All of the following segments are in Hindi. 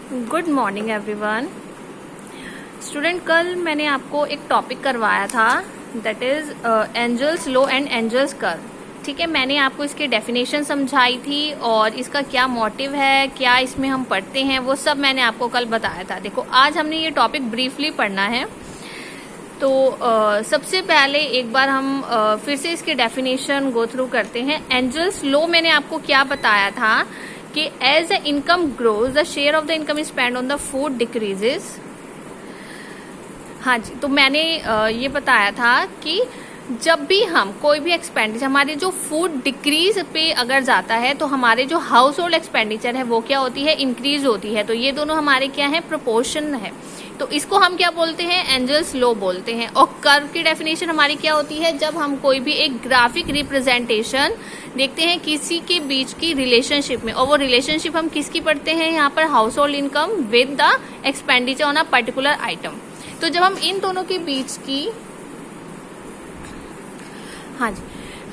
Good morning everyone. स्टूडेंट, कल मैंने आपको एक टॉपिक करवाया था, that is Engel's law and Engel's curve. ठीक है, मैंने आपको इसकी डेफिनेशन समझाई थी और इसका क्या मोटिव है, क्या इसमें हम पढ़ते हैं, वो सब मैंने आपको कल बताया था। देखो, आज हमने ये टॉपिक ब्रीफली पढ़ना है। तो सबसे पहले एक बार हम फिर से इसकी डेफिनेशन गो थ्रू करते हैं। एंजल्स लॉ मैंने आपको क्या बताया था कि as the income grows the share of the income spend on the food decreases. हाँ जी, तो मैंने ये बताया था कि जब भी हम कोई भी एक्सपेंडिचर, हमारे जो फूड डिक्रीज पे अगर जाता है तो हमारे जो हाउस होल्ड एक्सपेंडिचर है वो क्या होती है, इंक्रीज होती है। तो ये दोनों हमारे क्या है, प्रोपोर्शन है। तो इसको हम क्या बोलते हैं, एंजल्स लॉ बोलते हैं। और कर्व की डेफिनेशन हमारी क्या होती है, जब हम कोई भी एक ग्राफिक रिप्रेजेंटेशन देखते हैं किसी के बीच की रिलेशनशिप में, और वो रिलेशनशिप हम किसकी पढ़ते हैं यहाँ पर, house hold income with the expenditure on a particular item. तो जब हम इन दोनों के बीच की, हाँ जी,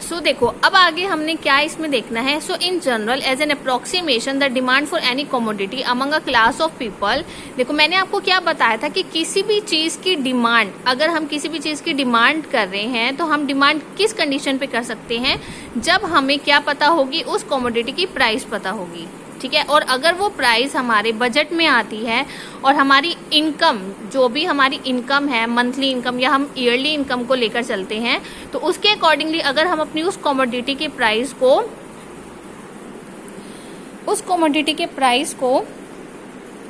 सो देखो अब आगे हमने क्या इसमें देखना है। So in general as an approximation the demand for any commodity among a class of people. देखो, मैंने आपको क्या बताया था कि किसी भी चीज की डिमांड, अगर हम किसी भी चीज की डिमांड कर रहे हैं तो हम डिमांड किस कंडीशन पे कर सकते हैं, जब हमें क्या पता होगी, उस कमोडिटी की प्राइस पता होगी। ठीक है, और अगर वो प्राइस हमारे बजट में आती है और हमारी इनकम, जो भी हमारी इनकम है, मंथली इनकम या हम ईयरली इनकम को लेकर चलते हैं, तो उसके अकॉर्डिंगली अगर हम अपनी उस कमोडिटी के प्राइस को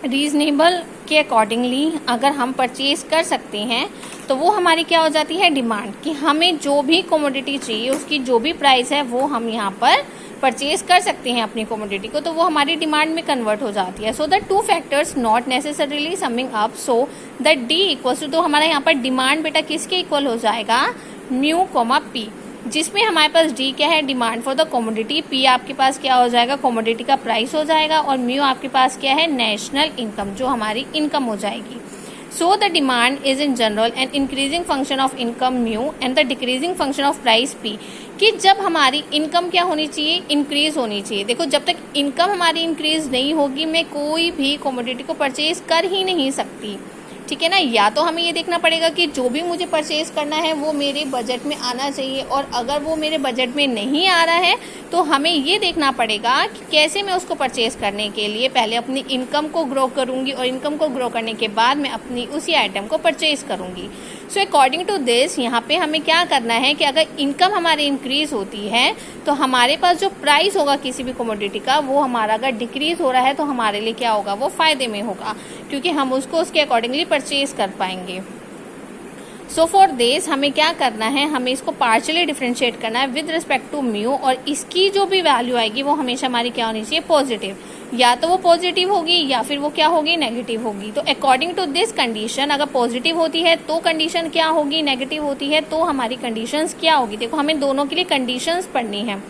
रीजनेबल के अकॉर्डिंगली अगर हम परचेज कर सकते हैं, तो वो हमारी क्या हो जाती है, डिमांड। कि हमें जो भी कमोडिटी चाहिए, उसकी जो भी प्राइस है वो हम यहाँ पर परचेज कर सकते हैं अपनी कमोडिटी को, तो वो हमारी डिमांड में कन्वर्ट हो जाती है। So the two factors not necessarily summing up, so the D equals to, तो हमारा यहाँ पर डिमांड बेटा किसके इक्वल हो जाएगा, म्यू कोमा पी, जिसमें हमारे पास डी क्या है, demand for the commodity, P आपके पास क्या हो जाएगा, कमोडिटी का प्राइस हो जाएगा, और म्यू आपके पास क्या है, नेशनल इनकम, जो हमारी इनकम हो जाएगी। So the demand is in general an increasing function of income mu and the decreasing function of price p। कि जब हमारी इनकम क्या होनी चाहिए, इंक्रीज होनी चाहिए। देखो, जब तक इनकम हमारी इंक्रीज नहीं होगी, मैं कोई भी कमोडिटी को परचेज कर ही नहीं सकती। ठीक है ना, या तो हमें ये देखना पड़ेगा कि जो भी मुझे परचेज करना है वो मेरे बजट में आना चाहिए, और अगर वो मेरे बजट में नहीं आ रहा है तो हमें ये देखना पड़ेगा कि कैसे मैं उसको परचेज करने के लिए पहले अपनी इनकम को ग्रो करूंगी, और इनकम को ग्रो करने के बाद मैं अपनी उसी आइटम को परचेज करूंगी। सो अकॉर्डिंग टू दिस, यहाँ पे हमें क्या करना है कि अगर इनकम हमारी इंक्रीज होती है तो हमारे पास जो प्राइस होगा किसी भी कमोडिटी का, वो हमारा अगर डिक्रीज हो रहा है तो हमारे लिए क्या होगा, वो फायदे में होगा, क्योंकि हम उसको उसके अकॉर्डिंगली परचेज कर पाएंगे। सो फॉर दिस हमें क्या करना है, हमें इसको पार्शियली डिफरेंशिएट करना है विद रिस्पेक्ट टू म्यू, और इसकी जो भी वैल्यू आएगी वो हमेशा हमारी क्या होनी चाहिए, पॉजिटिव। या तो वो पॉजिटिव होगी या फिर वो क्या होगी, नेगेटिव होगी। तो अकॉर्डिंग टू दिस कंडीशन, अगर पॉजिटिव होती है तो कंडीशन क्या होगी, नेगेटिव होती है तो हमारी कंडीशंस क्या होगी। देखो, हमें दोनों के लिए कंडीशंस पढ़नी है।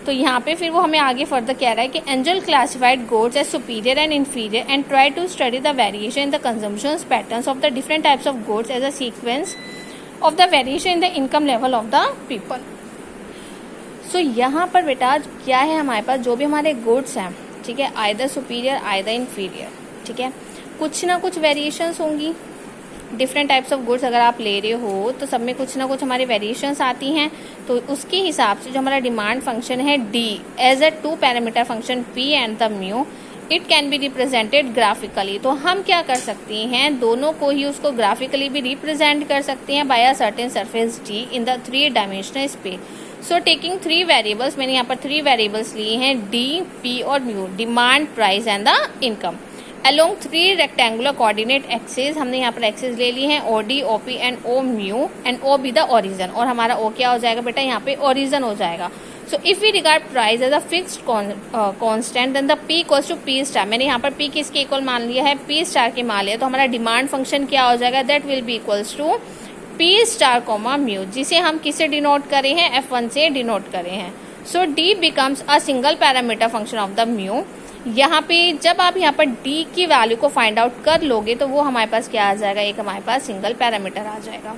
तो यहाँ पे फिर वो हमें आगे फर्दर कह रहा है कि Engel classified goods as superior and inferior and try to study the variation in the consumption patterns of the different types of goods as a sequence of the variation in the income level of the people. So यहाँ पर बेटा क्या है, हमारे पास जो भी हमारे गुड्स हैं, ठीक है, आइदर सुपीरियर आइदर इन्फीरियर, ठीक है, कुछ ना कुछ वेरिएशंस होंगी। डिफरेंट टाइप्स ऑफ गुड्स अगर आप ले रहे हो तो सब में कुछ ना कुछ हमारी वेरिएशंस आती हैं। तो उसके हिसाब से जो हमारा डिमांड फंक्शन है D as a two parameter function P and the mu, it can be represented graphically. तो हम क्या कर सकते हैं, दोनों को ही उसको ग्राफिकली भी रिप्रेजेंट कर सकते हैं by a certain surface D in the 3 dimensional space. So taking 3 variables, मैंने यहाँ पर 3 वेरिएबल्स लिए हैं, डी, पी और mu, demand, price and the income, along 3 rectangular coordinate axes. हमने यहाँ पर एक्सेस ले ली हैं, O D, O P and O mu, and O be the origin, और हमारा ओ क्या हो जाएगा बेटा, यहाँ पे ओरिजन हो जाएगा। So if we regard price as a fixed constant then the P equals to P star. मैंने यहाँ पर पी किसके इक्वल मान लिया है, पी स्टार के मान लिया, तो हमारा डिमांड फंक्शन क्या हो जाएगा, that will be equals to P star comma mu, जिसे हम किससे डिनोट करे हैं, F1 से डिनोट करे हैं। So d becomes a single parameter function of the mu. यहाँ पे जब आप यहाँ पर डी की वैल्यू को फाइंड आउट कर लोगे तो वो हमारे पास क्या आ जाएगा, एक हमारे पास सिंगल पैरामीटर आ जाएगा।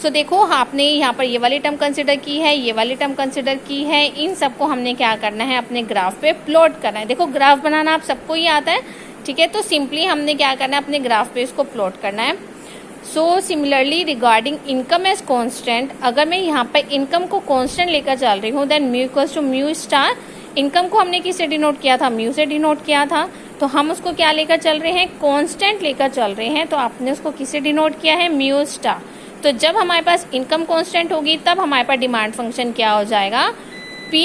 सो देखो आपने यहाँ पर ये वाली टर्म कंसिडर की है, ये वाली टर्म कंसिडर की है, इन सबको हमने क्या करना है, अपने ग्राफ पे प्लॉट करना है। देखो ग्राफ बनाना आप सबको ही आता है, ठीक है। तो सिंपली हमने क्या करना है, अपने ग्राफ पे इसको प्लॉट करना है। So similarly regarding income as constant, अगर मैं यहाँ पर इनकम को कांस्टेंट लेकर चल रही हूँ, then mu equals to mu star. Income को हमने किससे डिनोट किया था, म्यू से डिनोट किया था, तो हम उसको क्या लेकर चल रहे हैं, कांस्टेंट लेकर चल रहे हैं, तो आपने उसको किससे डिनोट किया है, म्यू स्टार। तो जब हमारे पास इनकम कांस्टेंट होगी तब हमारे पास डिमांड फंक्शन क्या हो जाएगा, P,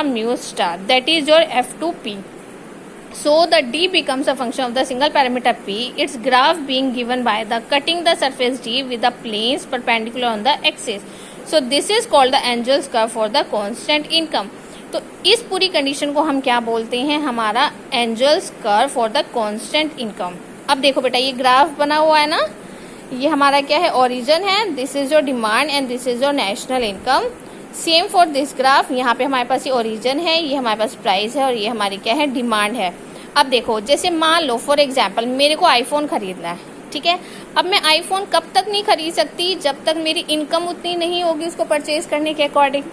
mu star, that is your F2P. So the D becomes a function of the single parameter P, its graph being given by the cutting the surface D with the planes perpendicular on the axis. So this is called the Angel's curve for the constant income. तो इस पूरी कंडीशन को हम क्या बोलते हैं, हमारा Engel's curve for the constant income. अब देखो बेटा, ये ग्राफ बना हुआ है ना, ये हमारा क्या है, ओरिजिन है, this is your demand and this is your national income. Same for this graph, यहाँ पे हमारे पास ये ओरिजिन है, ये हमारे पास प्राइस है और ये हमारी क्या है, डिमांड है। अब देखो, जैसे मान लो फॉर एग्जाम्पल मेरे को आईफोन खरीदना है, ठीक है। अब मैं आईफोन कब तक नहीं खरीद सकती, जब तक मेरी इनकम उतनी नहीं होगी उसको परचेज करने के अकॉर्डिंग।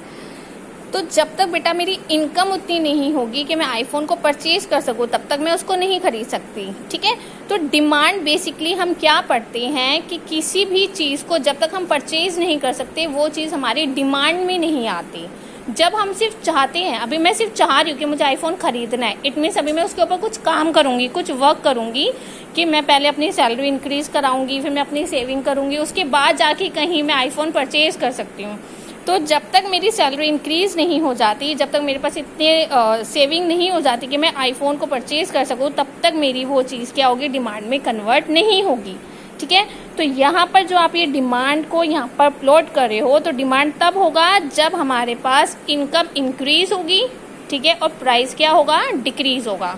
तो जब तक बेटा मेरी इनकम उतनी नहीं होगी कि मैं आईफोन को परचेज कर सकूं, तब तक मैं उसको नहीं खरीद सकती, ठीक है। तो डिमांड बेसिकली हम क्या पढ़ते हैं कि किसी भी चीज़ को जब तक हम परचेज नहीं कर सकते वो चीज़ हमारी डिमांड में नहीं आती। जब हम सिर्फ चाहते हैं, अभी मैं सिर्फ चाह रही हूँ कि मुझे आईफोन खरीदना है, इट मीन्स अभी मैं उसके ऊपर कुछ काम करूँगी, कुछ वर्क करूँगी कि मैं पहले अपनी सैलरी इंक्रीज कराऊंगी, फिर मैं अपनी सेविंग करूँगी, उसके बाद जाके कहीं मैं आईफोन परचेज कर सकती हूँ। तो जब तक मेरी सैलरी इंक्रीज नहीं हो जाती, जब तक मेरे पास इतने सेविंग नहीं हो जाती कि मैं आईफोन को परचेज कर सकूं, तब तक मेरी वो चीज़ क्या होगी, डिमांड में कन्वर्ट नहीं होगी, ठीक है। तो यहाँ पर जो आप ये डिमांड को यहाँ पर प्लॉट कर रहे हो, तो डिमांड तब होगा जब हमारे पास इनकम इंक्रीज होगी, ठीक है, और प्राइस क्या होगा, डिक्रीज होगा,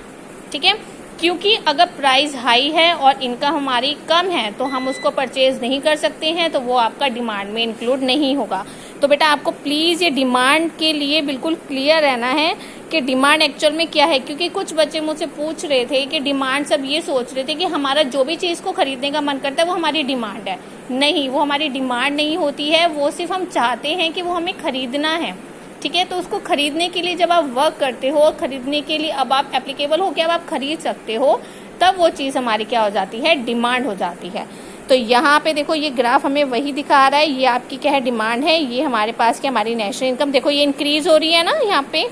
ठीक है। क्योंकि अगर प्राइस हाई है और इनकम हमारी कम है तो हम उसको परचेज नहीं कर सकते हैं, तो वो आपका डिमांड में इंक्लूड नहीं होगा। तो बेटा आपको प्लीज़ ये डिमांड के लिए बिल्कुल क्लियर रहना है कि डिमांड एक्चुअल में क्या है। क्योंकि कुछ बच्चे मुझसे पूछ रहे थे कि डिमांड, सब ये सोच रहे थे कि हमारा जो भी चीज़ को खरीदने का मन करता है वो हमारी डिमांड है। नहीं, वो हमारी डिमांड नहीं होती है, वो सिर्फ हम चाहते हैं कि वो हमें खरीदना है, ठीक है। तो उसको खरीदने के लिए जब आप वर्क करते हो, खरीदने के लिए अब आप एप्लीकेबल हो कि अब आप खरीद सकते हो, तब वो चीज़ हमारी क्या हो जाती है, डिमांड हो जाती है। तो यहाँ पे देखो ये ग्राफ हमें वही दिखा रहा है, ये आपकी क्या है, डिमांड है, ये हमारे पास क्या, हमारी नेशनल इनकम। देखो ये इंक्रीज हो रही है ना, यहाँ पे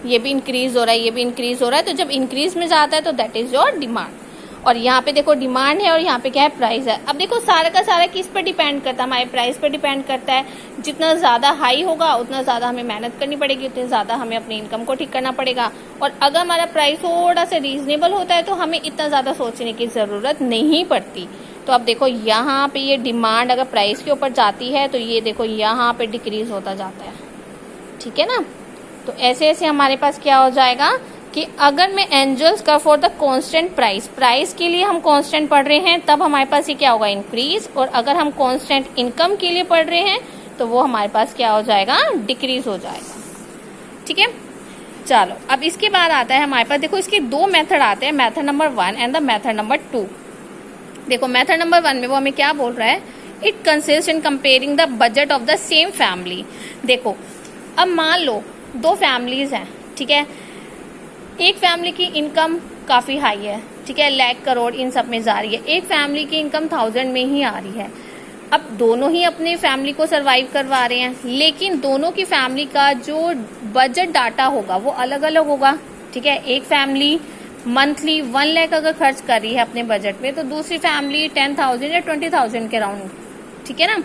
ये भी इंक्रीज हो रहा है, ये भी इंक्रीज हो रहा है। तो जब इंक्रीज में जाता है तो दैट इज योर डिमांड। और यहाँ पे देखो डिमांड है और यहाँ पे क्या है, प्राइस है। अब देखो सारा का सारा किस पर डिपेंड करता है, हमारे प्राइस पर डिपेंड करता है। जितना ज़्यादा हाई होगा उतना ज़्यादा हमें मेहनत करनी पड़ेगी, उतनी ज़्यादा हमें अपनी इनकम को ठीक करना पड़ेगा। और अगर हमारा प्राइस थोड़ा सा रीजनेबल होता है तो हमें इतना ज़्यादा सोचने की ज़रूरत नहीं पड़ती। तो अब देखो यहाँ पे ये डिमांड अगर प्राइस के ऊपर जाती है तो ये देखो यहाँ पे डिक्रीज होता जाता है, ठीक है ना। तो ऐसे ऐसे हमारे पास क्या हो जाएगा कि अगर मैं Engel's curve for the constant price, price के लिए हम कांस्टेंट पढ़ रहे हैं तब हमारे पास ये क्या होगा, इंक्रीज। और अगर हम कांस्टेंट इनकम के लिए पढ़ रहे हैं तो वो हमारे पास क्या हो जाएगा, डिक्रीज हो जाएगा, ठीक है। चलो अब इसके बाद आता है हमारे पास, देखो इसके दो मेथड आते हैं, method number 1 and the method number 2। देखो मेथड नंबर 1 में वो हमें क्या बोल रहा है, it consist in comparing the budget of the same family. देखो अब मान लो दो फैमिलीज हैं, ठीक है। एक फैमिली की इनकम काफ़ी हाई है, ठीक है, लाख करोड़ इन सब में जा रही है। एक फैमिली की इनकम 1000 में ही आ रही है। अब दोनों ही अपने फैमिली को सरवाइव करवा रहे हैं, लेकिन दोनों की फैमिली का जो बजट डाटा होगा वो अलग अलग होगा, ठीक है। एक फैमिली मंथली 1 लाख अगर खर्च कर रही है अपने बजट में, तो दूसरी फैमिली 10,000 या 20,000 के राउंड, ठीक है ना।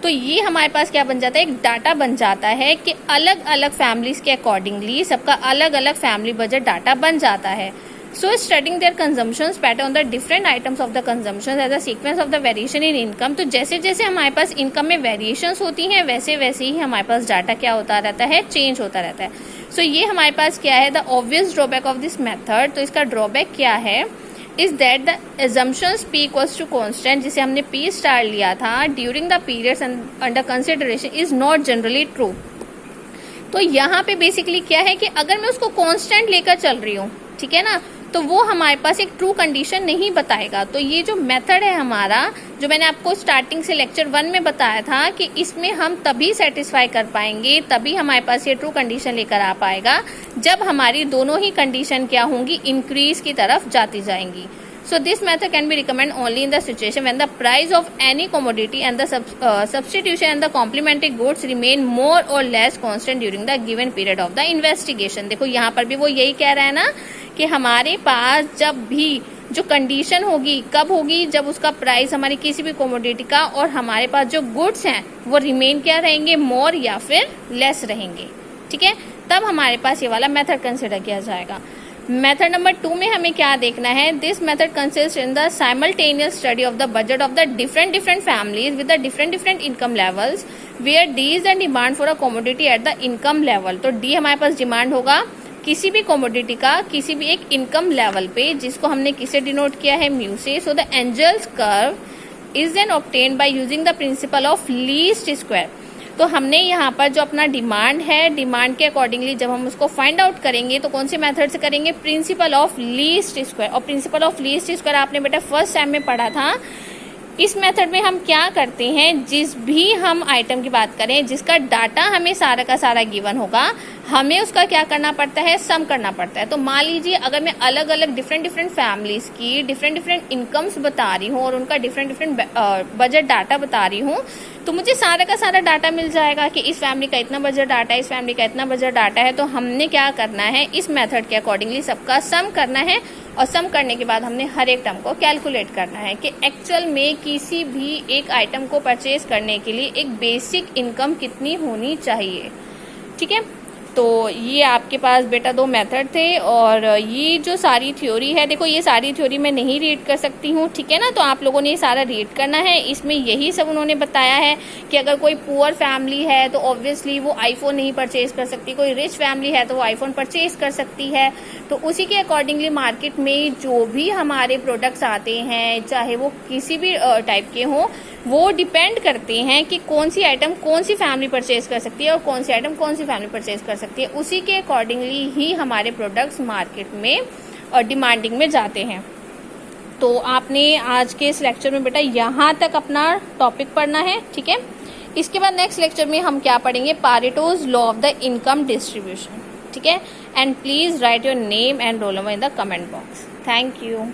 तो ये हमारे पास क्या बन जाता है, एक डाटा बन जाता है कि अलग अलग फैमिलीज के अकॉर्डिंगली सबका अलग अलग फैमिली बजट डाटा बन जाता है। So studying their consumptions pattern on the different items of the consumptions as a sequence of the variation in income. तो जैसे जैसे हमारे पास इनकम में वेरिएशंस होती हैं वैसे वैसे ही हमारे पास डाटा क्या होता रहता है, चेंज होता रहता है। सो ये हमारे पास क्या है, the obvious drawback of this method. तो इसका ड्रॉबैक क्या है, is that the assumptions p equals to constant, जिसे हमने p स्टार लिया था during the periods under consideration, is not generally true. तो यहाँ पे बेसिकली क्या है कि अगर मैं उसको कांस्टेंट लेकर चल रही हूँ, ठीक है ना, तो वो हमारे पास एक ट्रू कंडीशन नहीं बताएगा। तो ये जो मेथड है हमारा, जो मैंने आपको स्टार्टिंग से लेक्चर 1 में बताया था कि इसमें हम तभी सेटिस्फाई कर पाएंगे, तभी हमारे पास ये ट्रू कंडीशन लेकर आ पाएगा जब हमारी दोनों ही कंडीशन क्या होंगी, इंक्रीज की तरफ जाती जाएंगी। So this method can be recommended only in the situation when the price of any commodity and the substitution and the complementary goods remain more or less constant during the given period of the investigation। देखो यहाँ पर भी वो यही कह रहा है ना कि हमारे पास जब भी जो कंडीशन होगी, कब होगी, जब उसका प्राइस हमारी किसी भी कमोडिटी का और हमारे पास जो गुड्स हैं वो रिमेन क्या रहेंगे, मोर या फिर लेस रहेंगे। ठीक है, तब हमारे पास ये वाला मेथड कंसिडर किया जाएगा। मेथड नंबर 2 में हमें क्या देखना है, this method consist in the simultaneous study of the budget of the different families with the different income levels where D is the demand for a commodity at the income level. तो डी हमारे पास डिमांड होगा किसी भी कमोडिटी का किसी भी एक इनकम लेवल पे, जिसको हमने किसे डिनोट किया है, म्यू से। So the Engel's curve is then obtained by using the principle of least square. तो हमने यहाँ पर जो अपना डिमांड है, डिमांड के अकॉर्डिंगली जब हम उसको फाइंड आउट करेंगे तो कौन से मेथड से करेंगे, प्रिंसिपल ऑफ लीस्ट स्क्वायर। और प्रिंसिपल ऑफ लीस्ट स्क्वायर आपने बेटा फर्स्ट टाइम में पढ़ा था। इस मेथड में हम क्या करते हैं, जिस भी हम आइटम की बात करें जिसका डाटा हमें सारा का सारा गिवन होगा, हमें उसका क्या करना पड़ता है, सम करना पड़ता है। तो मान लीजिए अगर मैं अलग अलग डिफरेंट फैमिलीज की डिफरेंट इनकम्स बता रही हूँ और उनका डिफरेंट बजट डाटा बता रही हूँ, तो मुझे सारा का सारा डाटा मिल जाएगा कि इस फैमिली का इतना बजट डाटा है, इस फैमिली का इतना बजट डाटा है। तो हमने क्या करना है, इस मेथड के अकॉर्डिंगली सबका सम करना है और सम करने के बाद हमने हर एक टर्म को कैलकुलेट करना है कि एक्चुअल में किसी भी एक आइटम को परचेज करने के लिए एक बेसिक इनकम कितनी होनी चाहिए। ठीक है, तो ये आपके पास बेटा 2 मेथड थे। और ये जो सारी थ्योरी है, देखो ये सारी थ्योरी मैं नहीं रीड कर सकती हूँ, ठीक है ना, तो आप लोगों ने ये सारा रीड करना है। इसमें यही सब उन्होंने बताया है कि अगर कोई पुअर फैमिली है तो ऑब्वियसली वो आईफोन नहीं परचेज कर सकती, कोई रिच फैमिली है तो वो आईफोन परचेज कर सकती है। तो उसी के अकॉर्डिंगली मार्केट में जो भी हमारे प्रोडक्ट्स आते हैं, चाहे वो किसी भी टाइप के हों, वो डिपेंड करते हैं कि कौन सी आइटम कौन सी फैमिली परचेज कर सकती है और कौन सी आइटम कौन सी फैमिली परचेज कर सकती है। उसी के अकॉर्डिंगली ही हमारे प्रोडक्ट्स मार्केट में और डिमांडिंग में जाते हैं। तो आपने आज के इस लेक्चर में बेटा यहाँ तक अपना टॉपिक पढ़ना है। ठीक है, इसके बाद नेक्स्ट लेक्चर में हम क्या पढ़ेंगे, Pareto's law of the income distribution. ठीक है, and please write your name and roll number in the comment box. Thank you.